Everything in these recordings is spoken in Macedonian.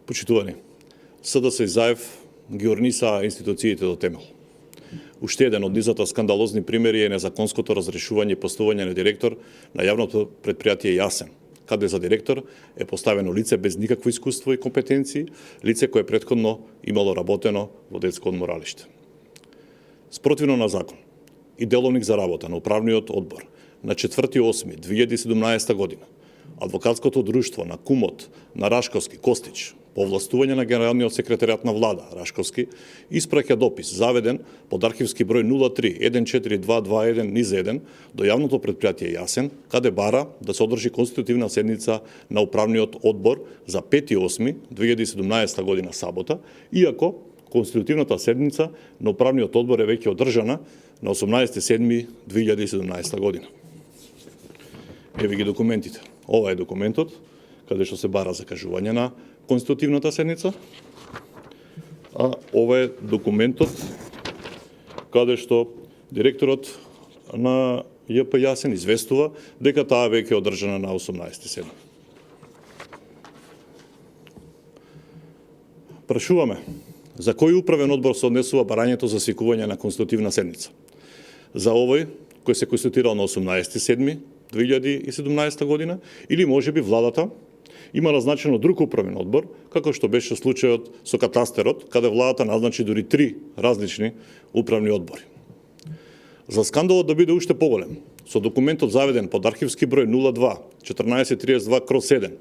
Почитувани, СДС и ЗАЕВ ги орнисаа институциите до темел. Уште еден од низата скандалозни примери е незаконското разрешување и поставување на директор на јавното предпријатие Јасен, каде за директор е поставено лице без никакво искуство и компетенции, лице кое претходно имало работено во детско одморалиште. Спротивно на закон и деловник за работа на управниот одбор на 4.8.2017 година, адвокатското друштво на кумот на Рашковски Костич, по овластување на генералниот секретаријат на влада Рашковски, испраќа допис заведен под архивски број 03-14221-1 до јавното предпријатие Јасен, каде бара да се одржи конститутивна седница на управниот одбор за 5.8.2017 година сабота, иако конститутивната седница на управниот одбор е веќе одржана на 18.7.2017 година. Еве ги документите. Ова е документот каде што се бара закажување на конститутивната седница, а ова е документот каде што директорот на ЈП Јасен известува дека таа веќе е одржана на 18.7. Прашуваме, за кој управен одбор се однесува барањето за свикување на конститутивна седница? За овој кој се конституирал на 18.7.2017 година или можеби владата има назначено друг управен одбор, како што беше случајот со катастерот, каде владата назначи дури 3 различни управни одбори. За скандалот да биде уште поголем, со документот заведен под архивски број 02-1432/7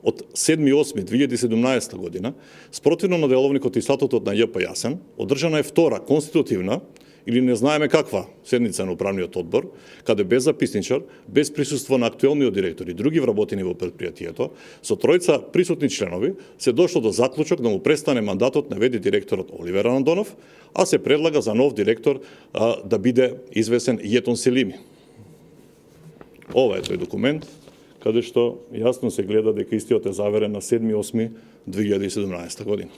од 7.8.2017 година, спротивно на деловникот и статутот на ЈП Јасен, одржана е втора конститутивна или не знаеме каква седница на управниот одбор, каде без записничар, без присуство на актуелниот директор и други вработени во предпријатието, со тројца присутни членови се дошло до заклучок да му престане мандатот на ВД директорот Оливер Андонов, а се предлага за нов директор да биде извесен Јетон Селими. Ова е тој документ, каде што јасно се гледа дека истиот е заверен на 7.8.2017 година.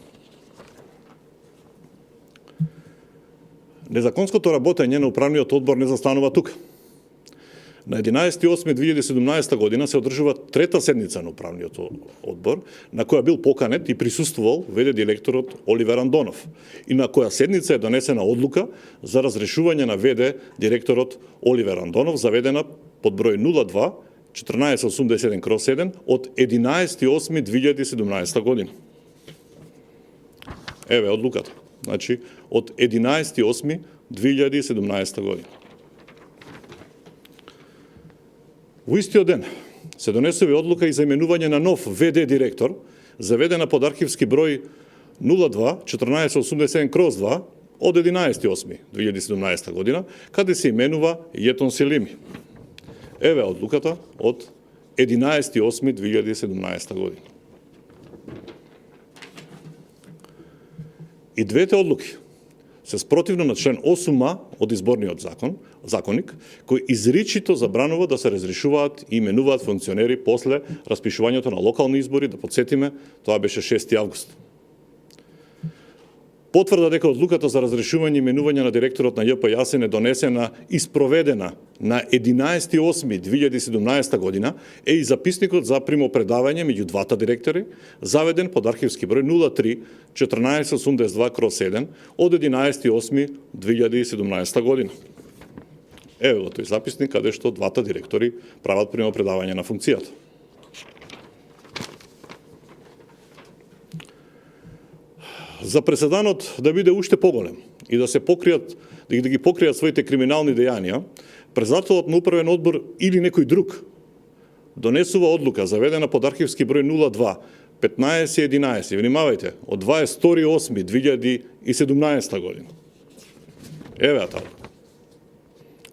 Незаконското работење на управниот одбор не застанува тука. На 11.8.2017 година се одржува трета седница на управниот одбор, на која бил поканет и присуствувал ВД директорот Оливер Андонов, и на која седница е донесена одлука за разрешување на ВД директорот Оливер Андонов, заведена под број 02-1481/7 од 11.8.2017 година. Еве одлуката. Значи, од 11.8.2017 година. Во истиот ден се донесува одлука и за именување на нов ВД директор, заведена под архивски број 02-1487/2 од 11.8.2017 година, каде се именува Јетон Селими. Еве одлуката од 11.8.2017 година. И двете одлуки се спротивно на член 8а од изборниот законник, кој изричито забранува да се разрешуваат и именуваат функционери после распишувањето на локални избори, да подсетиме, тоа беше 6 август. Потврда дека одлуката за разрешување и именување на директорот на ЈП Јасен е донесена и спроведена на 11.8.2017 година е и записникот за примопредавање меѓу двата директори, заведен под архивски број 03-1482/7 од 11.8.2017 година. Еве го тој записник каде што двата директори прават примопредавање на функцијата. За преседанот да биде уште поголем и да се покријат, да ги покријат своите криминални дејанија, председателот на управен одбор или некој друг донесува одлука заведена под архивски број 02-1511, внимавајте, од 22.8.2017 година. Еве таа.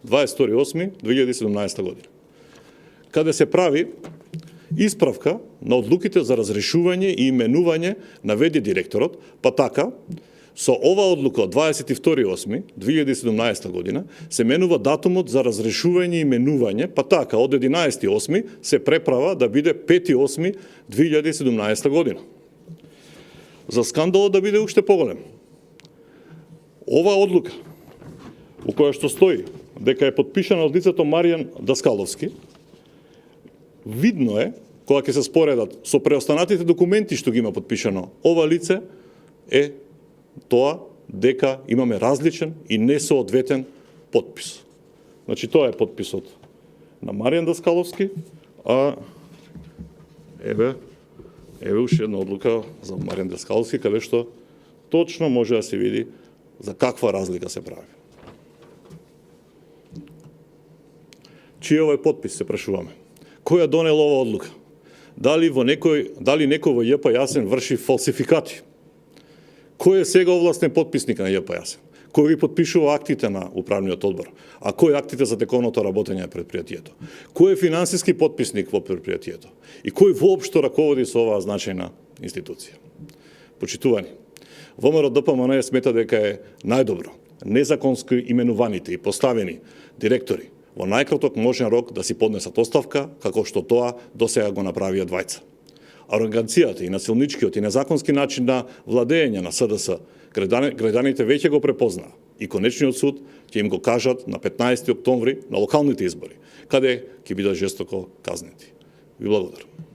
22.8.2017 година. Каде се прави исправка на одлуките за разрешување и именување на ВД директорот, па така, со ова одлука од 22.8.2017 година се менува датумот за разрешување и именување, па така, од 11.8. се преправа да биде 5.8.2017 година. За скандалот да биде уште поголем. Ова одлука, у која што стои дека е подпишана од лицето Маријан Даскаловски, видно е кога ќе се споредат со преостанатите документи што ги има подпишано ова лице, е тоа дека имаме различен и несоодветен подпис. Значи, тоа е подписот на Маријан Даскаловски, а еве уште една одлука за Маријан Даскаловски, каде што точно може да се види за каква разлика се прави. Чиј овој подпис, се прашуваме? Кој ја донел ова одлука? Дали некој во ЈП Јасен врши фалсификати? Кој е сега овластен подписник на ЈП Јасен? Кој ги подпишува актите на управниот одбор? А кој актите за теконото работење на предпријатието? Кој е финансиски подписник во предпријатието? И кој воопшто раководи со оваа значајна институција? Почитувани, ВМРО ДПМН смета дека е најдобро незаконски именуваните и поставени директори во најкраток можен рок да си поднесат оставка, како што тоа досега го направија двајца. Ароганцијата и насилничкиот и незаконски начин на владење на СДС граѓаните веќе го препознаа и конечниот суд ќе им го кажат на 15 октомври на локалните избори, каде ќе бидат жестоко казнети. Ви благодарам.